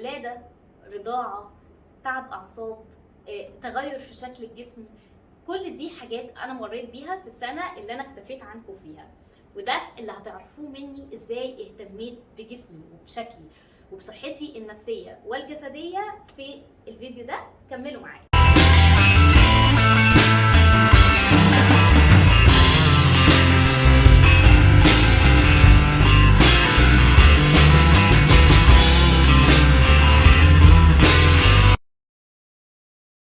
ولاده، رضاعه، تعب اعصاب، تغير في شكل الجسم. كل دي حاجات انا مريت بيها في السنه اللي انا اختفيت عنكم فيها، وده اللي هتعرفوه مني ازاي اهتميت بجسمي وبشكلي وبصحتي النفسيه والجسديه في الفيديو ده. كملوا معايا.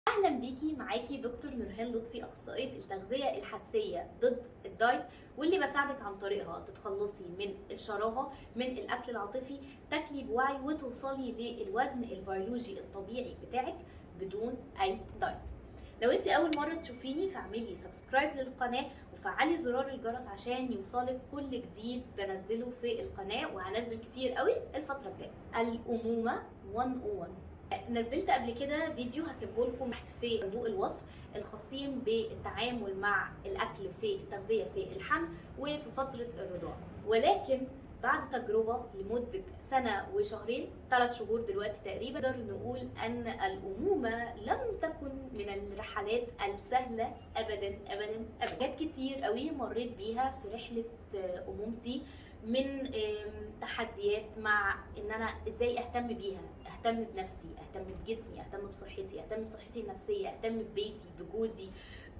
اهلا بيكي، معاكي دكتور نورهان لطفي، اخصائيه التغذيه الحدسيه ضد الدايت، واللي بساعدك عن طريقها تتخلصي من الشراهه، من الاكل العاطفي، تاكلي بوعي وتوصلي للوزن البيولوجي الطبيعي بتاعك بدون اي دايت. لو انت اول مره تشوفيني فاعملي سبسكرايب للقناه وفعلي زرار الجرس عشان يوصلك كل جديد بنزله في القناه، وهنزل كتير قوي الفتره الجايه. الامومه 101 نزلت قبل كده فيديو هسيبه لكم تحت في صندوق الوصف، الخاصين بالتعامل مع الاكل في التغذيه في الحمل وفي فتره الرضاعه. ولكن بعد تجربه لمده سنه وشهرين، 3 شهور دلوقتي تقريبا، نقدر نقول ان الامومه لم تكن من الرحلات السهله ابدا ابدا ابدا. حاجات كتير قوي مريت بيها في رحله امومتي، من تحديات مع ان انا ازاي اهتم بيها، اهتم بنفسي، اهتم بجسمي، اهتم بصحتي، اهتم بصحتي النفسيه، اهتم ببيتي، بجوزي،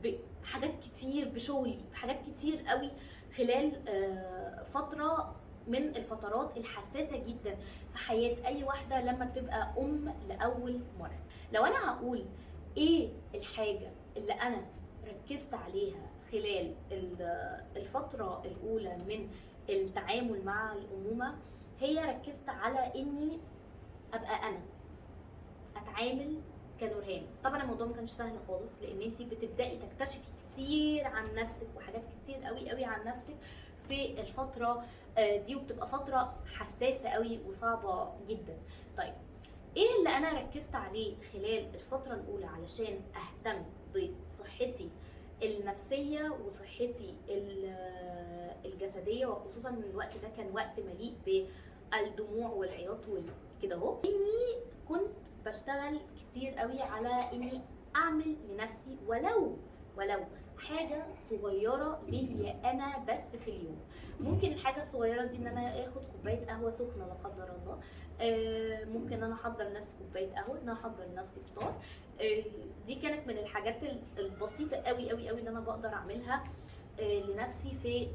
بحاجات كتير، بشغلي، بحاجات كتير قوي خلال فتره من الفترات الحساسه جدا في حياه اي واحده لما بتبقى ام لاول مره. لو انا هقول ايه الحاجه اللي انا ركزت عليها خلال الفتره الاولى من التعامل مع الامومه، هي ركزت على اني ابقى انا اتعامل كنورهان. طبعا الموضوع ما كانش سهل خالص، لان انت بتبداي تكتشفي كتير عن نفسك وحاجات كتير قوي قوي عن نفسك في الفتره دي، وبتبقى فتره حساسه قوي وصعبه جدا. طيب، ايه اللي انا ركزت عليه خلال الفتره الاولى علشان اهتم بصحتي النفسيه وصحتي الجسديه، وخصوصا ان الوقت ده كان وقت مليء بالدموع والعياط وكده اهو. اني كنت بشتغل كتير قوي على اني اعمل لنفسي ولو حاجه صغيره ليا انا بس في اليوم. ممكن الحاجه الصغيره دي ان انا اخد كوبايه قهوه سخنه لا قدر الله، ممكن انا احضر لنفسي كوبايه قهوه، ان انا احضر لنفسي فطار. دي كانت من الحاجات البسيطه قوي قوي قوي اللي انا بقدر اعملها لنفسي في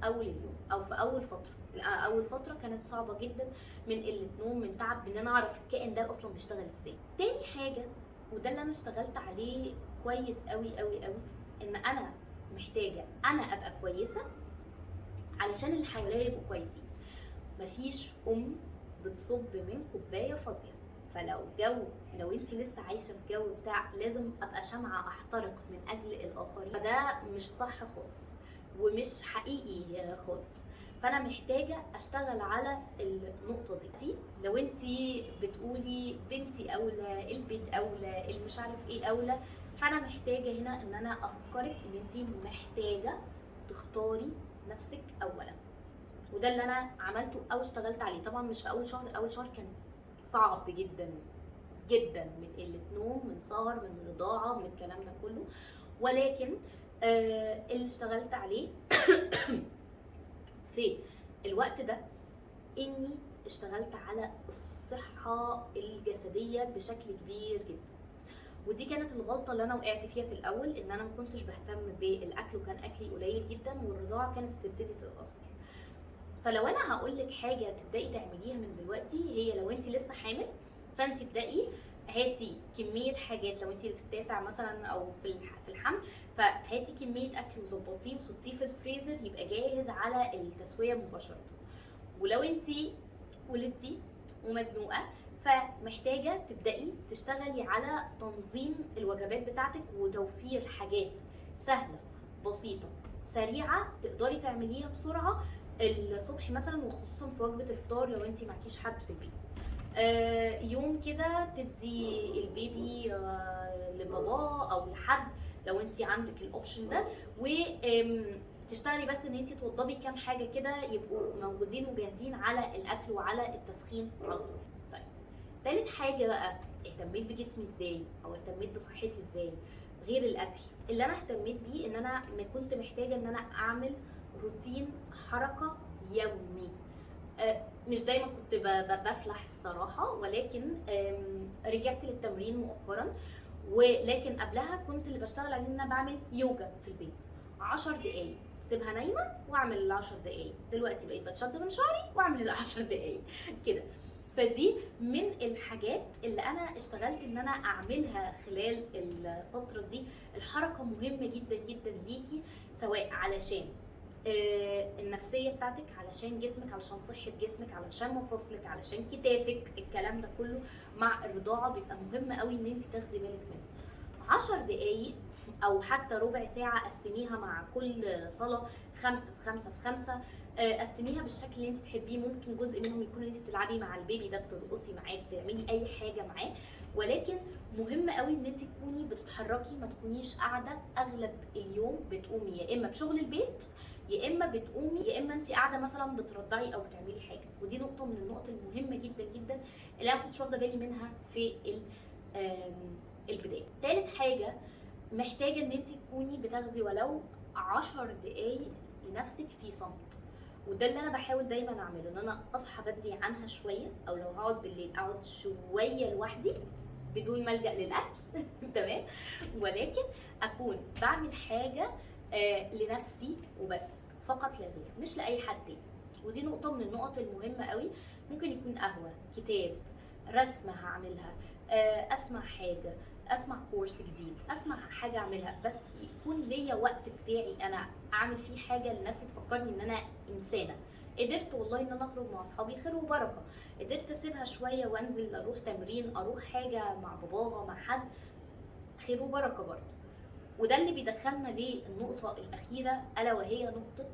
اول اليوم او في اول فتره. اول فتره كانت صعبه جدا، من قله نوم، من تعب، ان انا اعرف الكائن ده اصلا بيشتغل ازاي. تاني حاجه، وده اللي انا اشتغلت عليه كويس قوي قوي قوي، ان انا محتاجه انا ابقى كويسه علشان اللي حواليا يبقوا كويسين. مفيش ام بتصب من كوبايه فاضيه. لو انت لسه عايشه في جو بتاع لازم ابقى شمعه احترق من اجل الاخرين، فده مش صح خالص ومش حقيقي خالص. فانا محتاجه اشتغل على النقطه دي. لو انت بتقولي بنتي اولى، البيت اولى، المش عارف ايه اولى، فانا محتاجه هنا ان انا افكرك ان انت محتاجه تختاري نفسك اولا. وده اللي انا عملته او اشتغلت عليه. طبعا مش في اول شهر، اول شهر كان صعب جدا جدا، من قله نوم، من سهر، من رضاعه، من الكلام ده كله. ولكن اللي اشتغلت عليه في الوقت ده اني اشتغلت على الصحه الجسديه بشكل كبير جدا. ودي كانت الغلطه اللي انا وقعت فيها في الاول، ان انا ما كنتش بهتم بالاكل، وكان اكلي قليل جدا، والرضاعه كانت تبتدي تتاثر. فلو انا هقول لك حاجه تبداي تعمليها من دلوقتي، هي لو انت لسه حامل فانت ابداي هاتي كميه حاجات. لو انت في التاسع مثلا او في الحمل، فهاتي كميه اكل وظبطيه وحطيه في الفريزر يبقى جاهز على التسويه مباشره. ولو انت ولدتي ومزنوقه، فمحتاجه تبداي تشتغلي على تنظيم الوجبات بتاعتك وتوفير حاجات سهله بسيطه سريعه تقدري تعمليها بسرعه الصبح مثلا، وخصوصا في وجبه الفطار لو انت معكيش حد في البيت. يوم كده تدي البيبي لباباه او لحد لو انت عندك الاوبشن ده، وتشتغلي بس ان انت توضبي كام حاجه كده يبقوا موجودين وجاهزين على الاكل وعلى التسخين على طول. طيب، تالت حاجه بقى، اهتميت بجسمي ازاي او اهتميت بصحتي ازاي غير الاكل؟ اللي انا اهتميت بيه ان انا كنت محتاجه ان انا اعمل روتين حركه يومي. مش دايما كنت بفلح الصراحه، ولكن رجعت للتمرين مؤخرا. ولكن قبلها كنت اللي بشتغل على ان انا بعمل يوجا في البيت 10 دقايق، بسيبها نايمه واعمل ال 10 دقايق. دلوقتي بقيت بتشد من شعري واعمل ال 10 دقايق كده. فدي من الحاجات اللي انا اشتغلت ان انا اعملها خلال الفتره دي. الحركه مهمه جدا جدا ليكي، سواء علشان النفسيه بتاعتك، علشان جسمك، علشان صحه جسمك، علشان مفاصلك، علشان كتافك، الكلام ده كله مع الرضاعه بيبقى مهم قوي ان انت تاخدي بالك منه. 10 دقايق او حتى ربع ساعه قسميها مع كل صلاه، 5 في 5 في 5. قسميها بالشكل اللي انت تحبيه. ممكن جزء منهم يكون انت بتلعبي مع البيبي ده، بترقصي معاه، بتعملي اي حاجه معاه. ولكن مهم قوي ان انت تكوني بتتحركي، ما تكونيش قاعده اغلب اليوم بتقومي يا اما بشغل البيت، يا اما بتقومي، يا اما انت قاعده مثلا بترضعي او بتعملي حاجه. ودي نقطه من النقط المهمه جدا جدا اللي انا كنتش واخده بالي منها في البدايه. تالت حاجه، محتاجه ان انت تكوني بتاخدي ولو 10 دقايق لنفسك في صمت. وده اللي انا بحاول دايما اعمله، ان انا اصحى بدري عنها شويه، او لو هقعد بالليل اقعد شويه لوحدي بدون ما الجا للاكل تمام، ولكن اكون بعمل حاجه لنفسي وبس، فقط لا غير، مش لاي حد تاني. ودي نقطه من النقط المهمه قوي. ممكن يكون قهوه، كتاب، رسمه هعملها، اسمع حاجه، اسمع كورس جديد، اسمع حاجه اعملها، بس يكون ليا وقت بتاعي انا اعمل فيه حاجه لنفسي تفكرني ان انا انسانه. قدرت والله ان انا اخرج مع اصحابي، خير وبركه. قدرت اسيبها شويه وانزل اروح تمرين، اروح حاجه مع باباها، مع حد، خير وبركه برضه. وده اللي بيدخلنا للنقطه الاخيره، الا وهي نقطه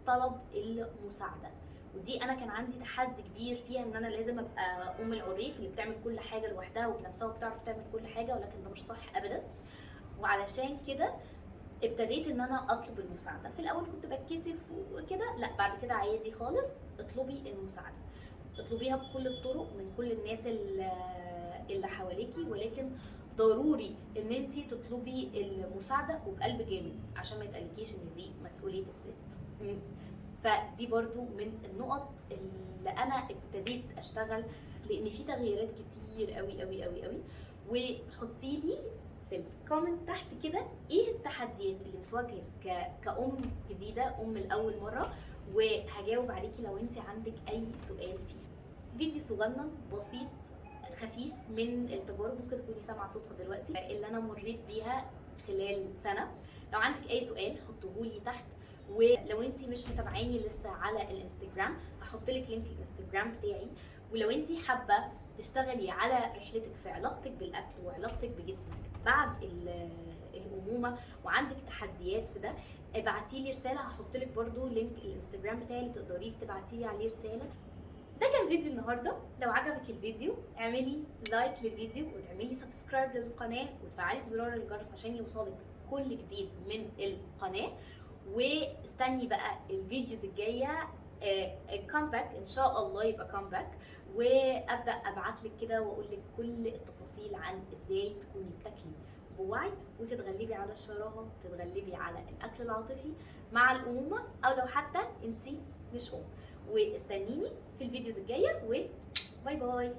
طلب المساعده. ودي انا كان عندي تحدي كبير فيها، ان انا لازم ابقى ام العريف اللي بتعمل كل حاجه لوحدها وبنفسها وبتعرف تعمل كل حاجه، ولكن ده مش صح ابدا. وعلشان كده ابتديت ان انا اطلب المساعده. في الاول كنت بتكسف وكده، لا بعد كده عادي خالص. اطلبي المساعده، اطلبيها بكل الطرق من كل الناس اللي حواليكي، ولكن ضروري ان انت تطلبي المساعده وبقلب جامد، عشان ما يتقالكيش ان دي مسؤوليه الست. فدي برضو من النقط اللي انا ابتديت اشتغل، لان في تغييرات كتير قوي قوي قوي قوي. وحطي لي في الكومنت تحت كده ايه التحديات اللي بتواجهك كأم جديده، ام لاول مره، وهجاوب عليكي لو انت عندك اي سؤال فيها. فيديو صغنن بسيط خفيف من التجارب، ممكن تكوني سامعه صوتها دلوقتي، اللي انا مريت بيها خلال سنه. لو عندك اي سؤال حطهولي تحت. ولو انت مش متابعاني لسه على الانستجرام، هحط لك لينك الانستجرام بتاعي. ولو انت حابه تشتغلي على رحلتك في علاقتك بالاكل وعلاقتك بجسمك بعد الامومه، وعندك تحديات في ده، ابعتي لي رساله. هحط لك برده لينك الانستجرام بتاعي اللي تقدري تبعتي لي عليه رساله. ده كان فيديو النهارده. لو عجبك الفيديو اعملي لايك للفيديو، وتعملي سبسكرايب للقناه، وتفعلي زرار الجرس عشان يوصلك كل جديد من القناه. واستني بقى الفيديوز الجايه، الكامباك ان شاء الله يبقى كامباك، وابدا ابعت لك كده واقول لك كل التفاصيل عن ازاي تكوني بتاكلي بوعي، وتتغلبي على الشراهه، وتتغلبي على الاكل العاطفي مع الامومه، او لو حتى انت مش ام. واستنيني في الفيديوز الجايه، وباي باي.